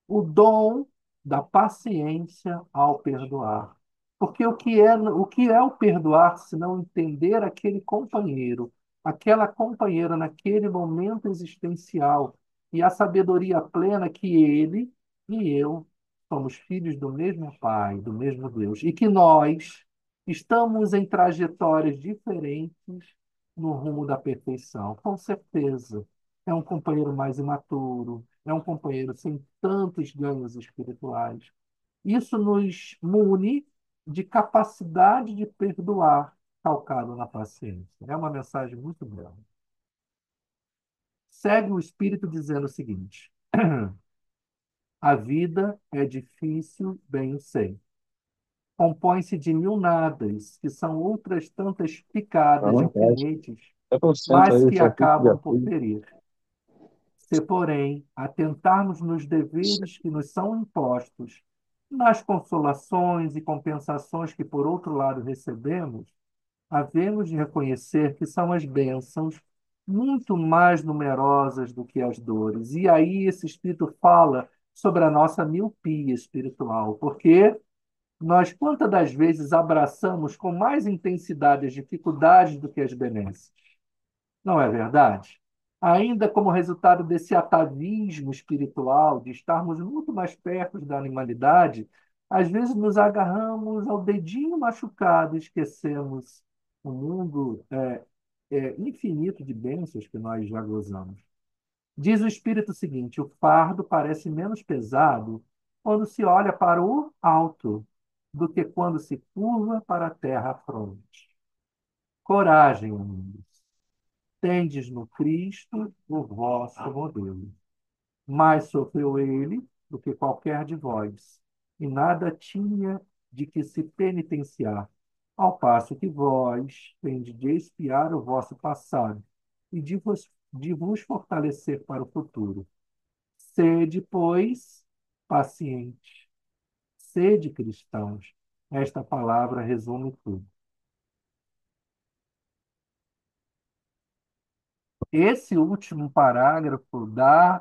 o dom da paciência ao perdoar. Porque o que é o perdoar se não entender aquele companheiro, aquela companheira naquele momento existencial e a sabedoria plena que ele e eu somos filhos do mesmo Pai, do mesmo Deus, e que nós estamos em trajetórias diferentes no rumo da perfeição, com certeza. É um companheiro mais imaturo, é um companheiro sem tantos ganhos espirituais. Isso nos mune de capacidade de perdoar, calcado na paciência. É uma mensagem muito bela. Segue o Espírito dizendo o seguinte: a vida é difícil, bem o sei. Compõe-se de mil nadas, que são outras tantas picadas de Não, pode. alfinetes, 100% mas aí, que já fiz, já acabam por fui. ferir. Se, porém, atentarmos nos deveres que nos são impostos, nas consolações e compensações que, por outro lado, recebemos, havemos de reconhecer que são as bênçãos muito mais numerosas do que as dores. E aí esse Espírito fala sobre a nossa miopia espiritual, porque nós, quantas das vezes, abraçamos com mais intensidade as dificuldades do que as benesses? Não é verdade? Ainda como resultado desse atavismo espiritual, de estarmos muito mais perto da animalidade, às vezes nos agarramos ao dedinho machucado e esquecemos o mundo infinito de bênçãos que nós já gozamos. Diz o Espírito o seguinte: o fardo parece menos pesado quando se olha para o alto do que quando se curva para a terra fronte. Coragem, amigos. Tendes no Cristo o vosso modelo. Mais sofreu ele do que qualquer de vós, e nada tinha de que se penitenciar, ao passo que vós tendes de expiar o vosso passado e de vos fortalecer para o futuro. Sede, pois, pacientes, sede cristãos. Esta palavra resume tudo. Esse último parágrafo dá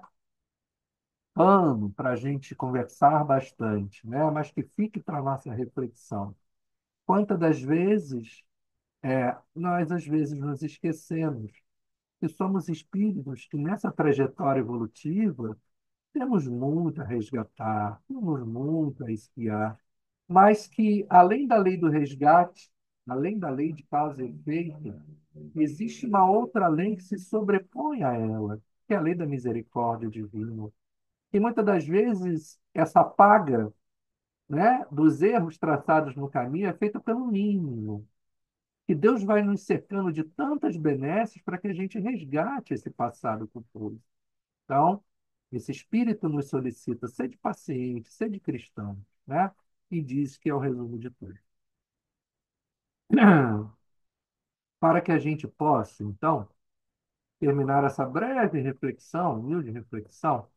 pano para a gente conversar bastante, né? Mas que fique para a nossa reflexão. Quantas das vezes Nós às vezes nos esquecemos que somos espíritos que nessa trajetória evolutiva temos muito a resgatar, temos muito a espiar, mas que além da lei do resgate, além da lei de causa e efeito, existe uma outra lei que se sobrepõe a ela, que é a lei da misericórdia divina. E muitas das vezes essa paga, né, dos erros traçados no caminho é feita pelo mínimo. Que Deus vai nos cercando de tantas benesses para que a gente resgate esse passado culposo. Então, esse Espírito nos solicita, sede paciente, sede cristão, né? E diz que é o resumo de tudo. Para que a gente possa, então, terminar essa breve reflexão, humilde reflexão,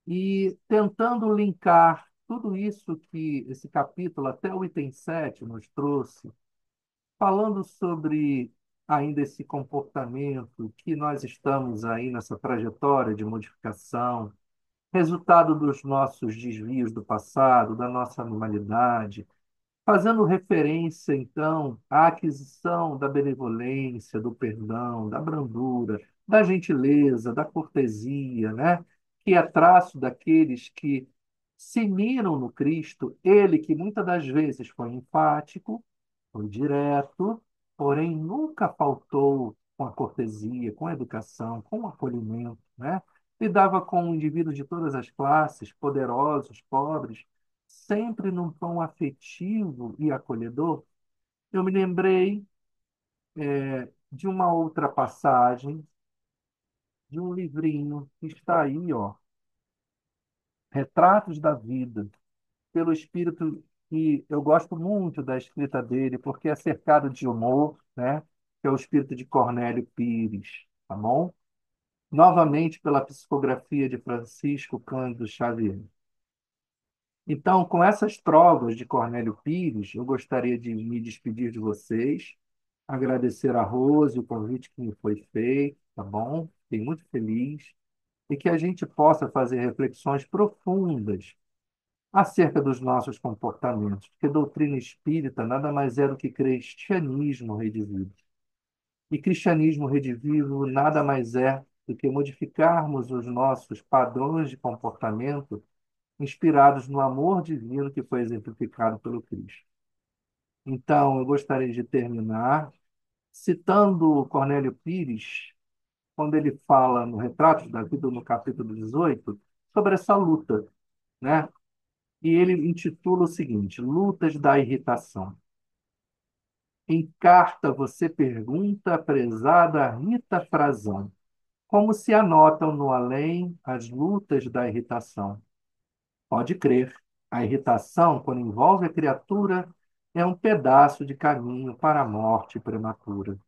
e tentando linkar tudo isso que esse capítulo, até o item 7, nos trouxe, falando sobre ainda esse comportamento que nós estamos aí nessa trajetória de modificação, resultado dos nossos desvios do passado, da nossa normalidade, fazendo referência, então, à aquisição da benevolência, do perdão, da brandura, da gentileza, da cortesia, né? Que é traço daqueles que se miram no Cristo, ele que muitas das vezes foi enfático, foi direto, porém nunca faltou com a cortesia, com a educação, com o acolhimento, né? Lidava com indivíduos de todas as classes, poderosos, pobres, sempre num tom afetivo e acolhedor. Eu me lembrei de uma outra passagem, de um livrinho que está aí, ó, Retratos da Vida, pelo espírito que eu gosto muito da escrita dele, porque é cercado de humor, né? Que é o espírito de Cornélio Pires, tá bom? Novamente pela psicografia de Francisco Cândido Xavier. Então, com essas trovas de Cornélio Pires, eu gostaria de me despedir de vocês, agradecer a Rose o convite que me foi feito, tá bom? Fiquei muito feliz e que a gente possa fazer reflexões profundas acerca dos nossos comportamentos, porque doutrina espírita nada mais é do que cristianismo redivivo. E cristianismo redivivo nada mais é do que modificarmos os nossos padrões de comportamento inspirados no amor divino que foi exemplificado pelo Cristo. Então, eu gostaria de terminar citando Cornélio Pires, quando ele fala no Retratos da Vida, no capítulo 18, sobre essa luta, né? E ele intitula o seguinte: Lutas da Irritação. Em carta, você pergunta à prezada Rita Frazão como se anotam no além as lutas da irritação. Pode crer, a irritação, quando envolve a criatura, é um pedaço de caminho para a morte prematura.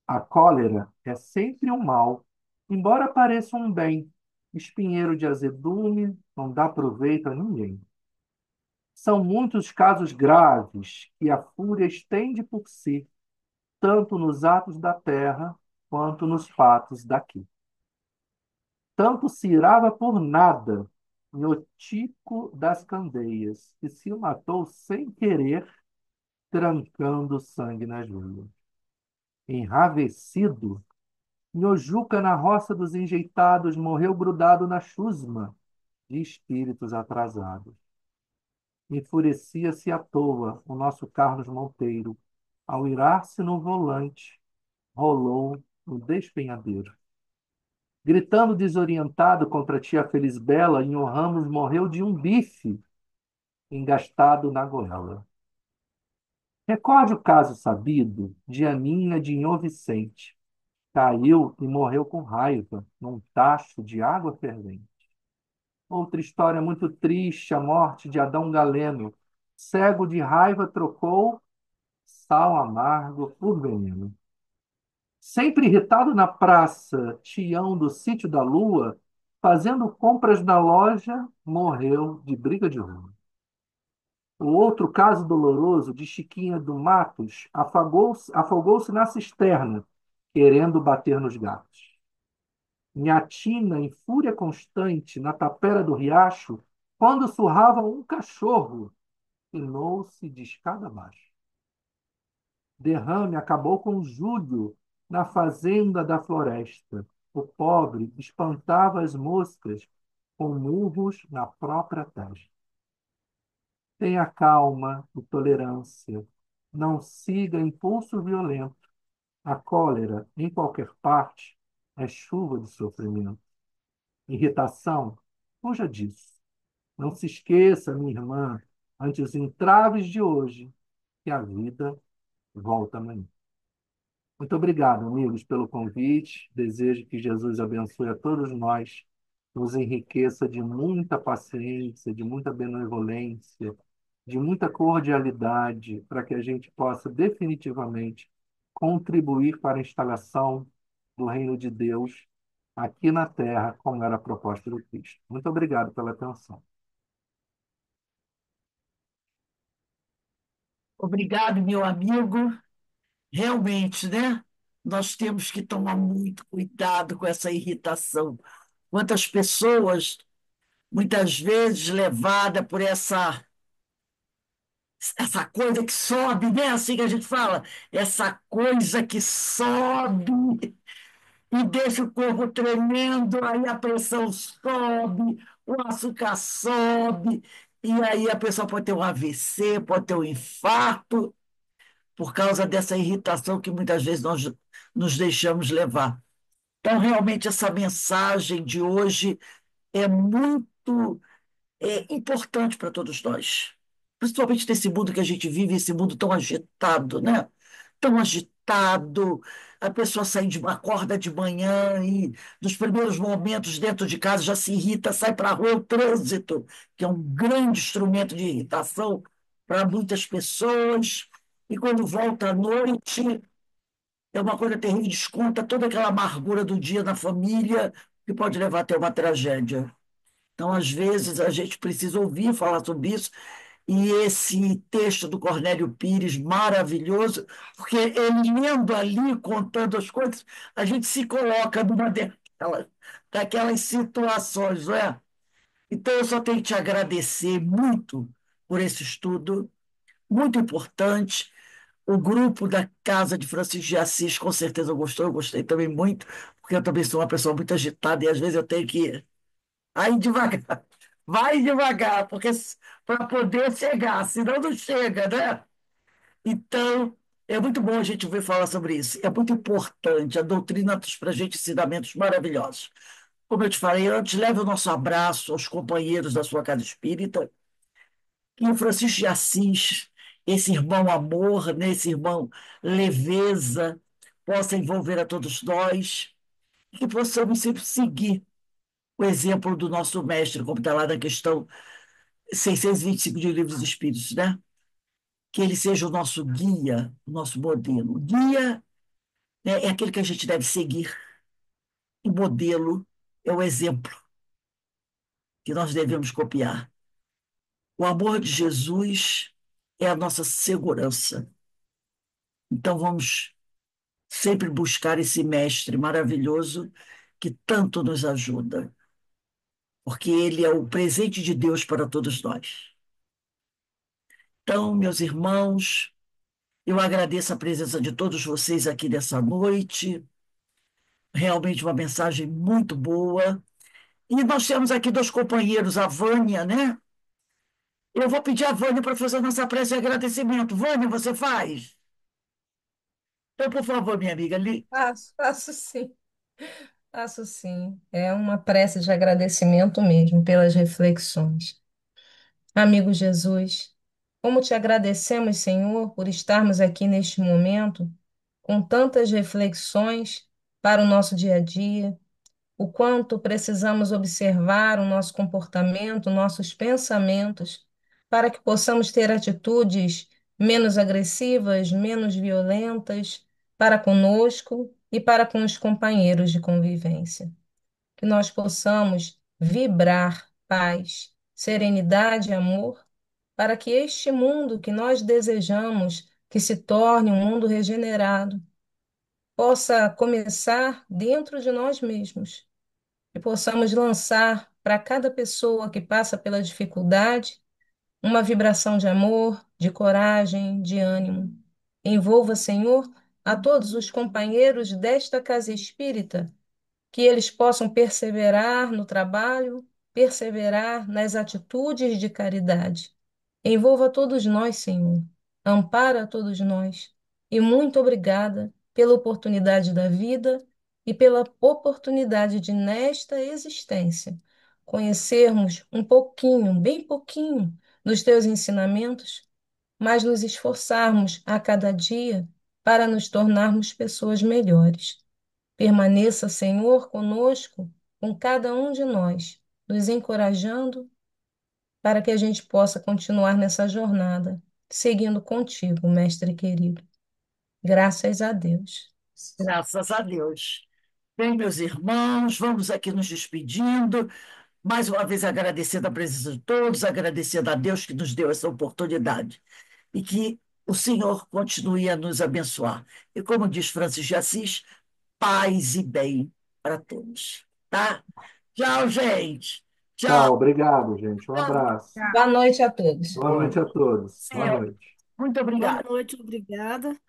A cólera é sempre um mal, embora pareça um bem, espinheiro de azedume, não dá proveito a ninguém. São muitos casos graves que a fúria estende por si, tanto nos atos da terra quanto nos fatos daqui. Tanto se irava por nada, Nhotico das Candeias, que se matou sem querer, trancando sangue nas veias. Enravecido, Nhojuca, na roça dos enjeitados, morreu grudado na chusma de espíritos atrasados. Enfurecia-se à toa o nosso Carlos Monteiro. Ao irar-se no volante, rolou no despenhadeiro. Gritando desorientado contra a tia Felisbela, Inho Ramos morreu de um bife engastado na goela. Recorde o caso sabido de Aninha de Inho Vicente. Caiu e morreu com raiva num tacho de água fervente. Outra história muito triste, a morte de Adão Galeno. Cego de raiva trocou sal amargo por veneno. Sempre irritado na praça, Tião do Sítio da Lua, fazendo compras na loja, morreu de briga de rua. O outro caso doloroso de Chiquinha do Matos afogou-se na cisterna, querendo bater nos gatos. Nhatina, em fúria constante, na tapera do riacho, quando surrava um cachorro, pinou-se de escada abaixo. Derrame acabou com Júlio na fazenda da floresta. O pobre espantava as moscas com murros na própria testa. Tenha calma e tolerância. Não siga impulso violento. A cólera, em qualquer parte, é chuva de sofrimento. Irritação, fuja disso. Não se esqueça, minha irmã, ante os entraves de hoje, que a vida volta amanhã. Muito obrigado, amigos, pelo convite. Desejo que Jesus abençoe a todos nós, nos enriqueça de muita paciência, de muita benevolência, de muita cordialidade, para que a gente possa definitivamente contribuir para a instalação do reino de Deus aqui na Terra, como era a proposta do Cristo. Muito obrigado pela atenção. Obrigado, meu amigo. Realmente, né? Nós temos que tomar muito cuidado com essa irritação. Quantas pessoas, muitas vezes, levada por essa coisa que sobe, né? Assim que a gente fala, essa coisa que sobe e deixa o corpo tremendo, aí a pressão sobe, o açúcar sobe, e aí a pessoa pode ter um AVC, pode ter um infarto, por causa dessa irritação que muitas vezes nós nos deixamos levar. Então, realmente, essa mensagem de hoje é muito importante para todos nós. Principalmente nesse mundo que a gente vive, esse mundo tão agitado, né? Tão agitado. A pessoa acorda de manhã e, nos primeiros momentos dentro de casa, já se irrita, sai para a rua, o trânsito, que é um grande instrumento de irritação para muitas pessoas. E quando volta à noite, é uma coisa terrível, desconta toda aquela amargura do dia na família, que pode levar até uma tragédia. Então, às vezes, a gente precisa ouvir falar sobre isso. E esse texto do Cornélio Pires, maravilhoso, porque ele lendo ali, contando as coisas, a gente se coloca daquelas situações, não é? Então, eu só tenho que te agradecer muito por esse estudo, muito importante. O grupo da Casa de Francisco de Assis, com certeza gostou, eu gostei também muito, porque eu também sou uma pessoa muito agitada e às vezes eu tenho que aí devagar, vai devagar, porque para poder chegar, senão não chega, né? Então, é muito bom a gente ouvir falar sobre isso. É muito importante. A doutrina traz para a gente ensinamentos maravilhosos. Como eu te falei antes, leve o nosso abraço aos companheiros da sua casa espírita. E o Francisco de Assis, esse irmão amor, né, esse irmão leveza, possa envolver a todos nós e que possamos sempre seguir o exemplo do nosso mestre, como está lá na questão 625 de Livros dos Espíritos, né? Que ele seja o nosso guia, o nosso modelo. O guia, né, é aquele que a gente deve seguir, e modelo é o exemplo que nós devemos copiar. O amor de Jesus é a nossa segurança. Então vamos sempre buscar esse mestre maravilhoso que tanto nos ajuda, porque ele é o presente de Deus para todos nós. Então, meus irmãos, eu agradeço a presença de todos vocês aqui nessa noite. Realmente uma mensagem muito boa. E nós temos aqui dois companheiros, a Vânia, né? Eu vou pedir a Vânia para fazer a nossa prece de agradecimento. Vânia, você faz? Então, por favor, minha amiga, Faço sim, faço sim. É uma prece de agradecimento mesmo pelas reflexões. Amigo Jesus, como te agradecemos, Senhor, por estarmos aqui neste momento com tantas reflexões para o nosso dia a dia, o quanto precisamos observar o nosso comportamento, nossos pensamentos, para que possamos ter atitudes menos agressivas, menos violentas para conosco e para com os companheiros de convivência. Que nós possamos vibrar paz, serenidade e amor, para que este mundo que nós desejamos que se torne um mundo regenerado possa começar dentro de nós mesmos e possamos lançar para cada pessoa que passa pela dificuldade uma vibração de amor, de coragem, de ânimo. Envolva, Senhor, a todos os companheiros desta casa espírita, que eles possam perseverar no trabalho, perseverar nas atitudes de caridade. Envolva todos nós, Senhor. Ampara todos nós. E muito obrigada pela oportunidade da vida e pela oportunidade de, nesta existência, conhecermos um pouquinho, bem pouquinho, dos teus ensinamentos, mas nos esforçarmos a cada dia para nos tornarmos pessoas melhores. Permaneça, Senhor, conosco, com cada um de nós, nos encorajando para que a gente possa continuar nessa jornada, seguindo contigo, Mestre querido. Graças a Deus. Graças a Deus. Bem, meus irmãos, vamos aqui nos despedindo. Mais uma vez agradecendo a presença de todos, agradecendo a Deus que nos deu essa oportunidade. E que o Senhor continue a nos abençoar. E como diz Francis de Assis, paz e bem para todos. Tá? Tchau, gente. Tchau. Tchau, obrigado, gente. Um abraço. Boa noite a todos. Boa noite a todos. Boa É, noite. muito Boa obrigada. noite, obrigada.